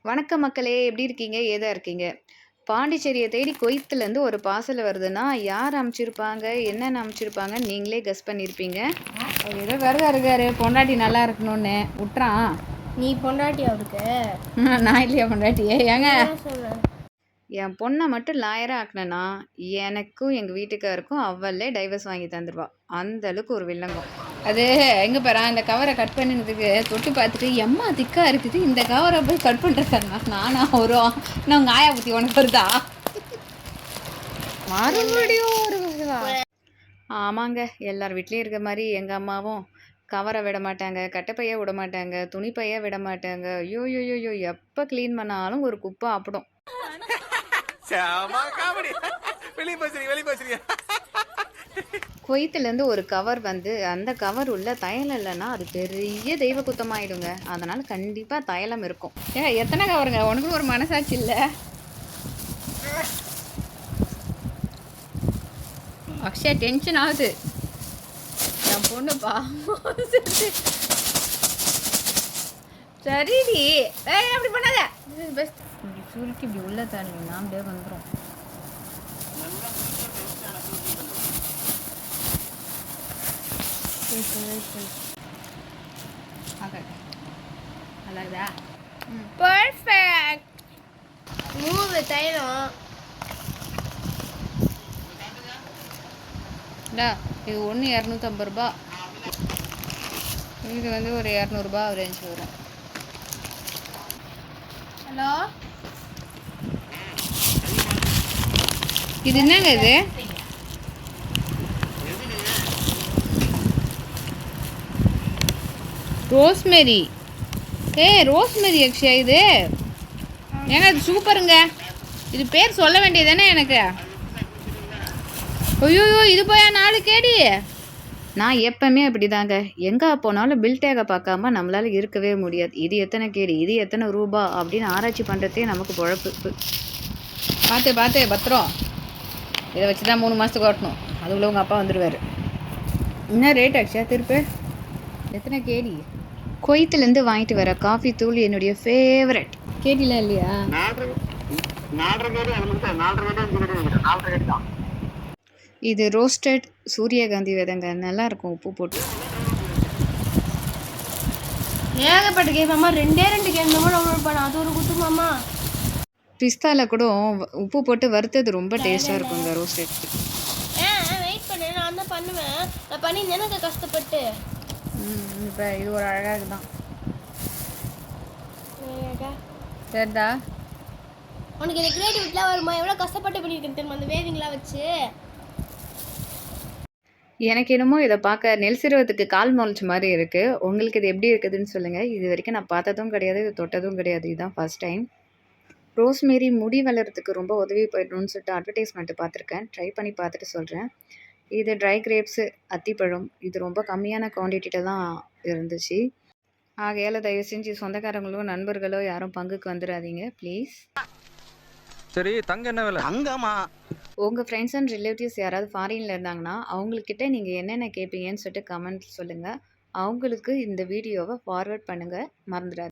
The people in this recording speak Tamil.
வணக்கம் மக்களே! எப்படி இருக்கீங்க? ஏதா இருக்கீங்க? பாண்டிச்சேரிய தேடி குவைத்துலேருந்து ஒரு பார்சல் வருதுன்னா, யார் அனுப்பிச்சிருப்பாங்க? என்னென்ன அனுப்பிச்சிருப்பாங்கன்னு நீங்களே கெஸ் பண்ணியிருப்பீங்க. அவர் ஏதோ விரதம் இருக்காரு, பொண்டாட்டி நல்லா இருக்கணும்னு விட்றான். நீ பொண்டாட்டி அவருக்கு? நான் இல்லையா பொண்டாட்டி? ஏங்க சொல்லு. என் பொண்ணை மட்டும் லாயரா ஆக்குனேன்னா, எனக்கும் எங்கள் வீட்டுக்காருக்கும் அவளே டைவர்ஸ் வாங்கி தந்துடுவா. அந்த அளவுக்கு ஒரு வில்லங்கம். அது எங்கே போகிறா? இந்த கவரை கட் பண்ணினதுக்கு தொட்டு பார்த்துட்டு எம்மா திக்கா இருக்குது, இந்த கவரை போய் கட் பண்ணுறேன். நானா வரும்? நான் உங்கள் ஆயா புத்தி உனக்கு வருதா? மறுபடியும் ஒரு வருவா? ஆமாங்க, எல்லார் வீட்லேயும் இருக்க மாதிரி எங்கள் அம்மாவும் கவரை விட மாட்டாங்க, கட்டைப்பைய விட மாட்டாங்க, துணிப்பைய விட மாட்டாங்க. ஐயோ யோயோ, எப்போ க்ளீன் பண்ணாலும் ஒரு குப்பை அப்படும். குவைத்துலேருந்து ஒரு கவர் வந்து அந்த கவர் உள்ள தைலம் இல்லைன்னா அது பெரிய தெய்வ குத்தமாயிடுங்க. அதனால கண்டிப்பாக தைலம் இருக்கும். ஏங்க எத்தனை கவருங்க? உனக்கு ஒரு மனசாட்சி இல்லை? அக்ஷயா டென்ஷன் ஆகுது. என் பொண்ணு சரிடி, அப்படி பண்ணாத. பெஸ்ட் இப்படி சுருக்கி இப்படி உள்ள தண்ணி நாமளே வந்துடும். நல்லா இருக்குதா? பர்ஃபெக்ட். மூணு தைலம். இது ஒன்று 250 ரூபா. இது வந்து ஒரு 200 ரேஞ்ச் வரும். ஹலோ, இது என்னங்க? இது ரோஸ்மெரி. ரோஸ்மெரி அக்ஷயா இது. ஏங்க இது சூப்பருங்க. இது பேர் சொல்ல வேண்டியது தானே எனக்கு. ஐயோ, இது போயா 4 கேடி. நான் எப்பவுமே அப்படிதாங்க, எங்கே போனாலும் பில் டேகை பார்க்காம நம்மளால இருக்கவே முடியாது. இது எத்தனை கேடி, இது எத்தனை ரூபா அப்படின்னு ஆராய்ச்சி பண்ணுறதே நமக்கு பொழப்பு. பார்த்து பத்திரம். இதை வச்சு தான் 3 மாதத்துக்கு ஓட்டணும். அதுக்குள்ளே உங்கள் அப்பா வந்துடுவார். என்ன ரேட் அக்ஷயா திருப்பு? எத்தனை கேடி? குவைத்துலேருந்து வாங்கிட்டு வர காஃபி தூள் என்னுடைய ஃபேவரட். கேடிலாம் இல்லையா? இது ரோஸ்டட் சூரியகாந்தி விதைங்க, நல்லா இருக்கும் உப்பு போட்டு. ஏகப்பட்ட கேம் மாமா. 2 கேம் தான் டவுன்லோட் பண்ண. அது ஒரு குத்து மாமா. பிஸ்தாவில் கூட உப்பு போட்டு வறுத்தது ரொம்ப டேஸ்ட்டாக இருக்குங்க ரோஸ்டட். வெயிட் பண்ணு, நான் தான் பண்ணுவேன். நான் பண்ணி எனக்கு கஷ்டப்பட்டு. இப்போ இது ஒரு அழகாக தான். சரிதா? உனக்கு இந்த கிரியேட்டிவிட்டிலாம் வருமா? எவ்வளோ கஷ்டப்பட்டு பண்ணியிருக்கேன் தெரியுமா அந்த வேவிங்லாம் வச்சு. எனக்கு என்னமோ இதை பார்க்க நெல் சிறுவத்துக்கு கால் முளைச்ச மாதிரி இருக்குது. உங்களுக்கு இது எப்படி இருக்குதுன்னு சொல்லுங்கள். இது வரைக்கும் நான் பார்த்ததும் கிடையாது, இது தொட்டதும் கிடையாது. இதுதான் ஃபர்ஸ்ட் டைம். ரோஸ்மேரி முடி வளர்கிறதுக்கு ரொம்ப உதவி போயிடணும்னு சொல்லிட்டு அட்வர்டைஸ்மெண்ட்டு பார்த்துருக்கேன். ட்ரை பண்ணி பார்த்துட்டு சொல்கிறேன். இது ட்ரை கிரேப்ஸு, அத்திப்பழம். இது ரொம்ப கம்மியான குவான்டிட்டியில் தான் இருந்துச்சு. ஆகையால் தயவு செஞ்சு சொந்தக்காரங்களோ நண்பர்களோ யாரும் பங்குக்கு வந்துடாதீங்க ப்ளீஸ். சரி, தங்க என்ன விலை? தங்கமா? உங்கள் ஃப்ரெண்ட்ஸ் அண்ட் ரிலேட்டிவ்ஸ் யாராவது ஃபாரினில் இருந்தாங்கன்னா அவங்கக்கிட்ட நீங்கள் என்னென்ன கேட்பீங்கன்னு சொல்லிட்டு கமெண்ட் சொல்லுங்கள். அவங்களுக்கு இந்த வீடியோவை ஃபார்வர்ட் பண்ணுங்கள், மறந்துடாதீங்க.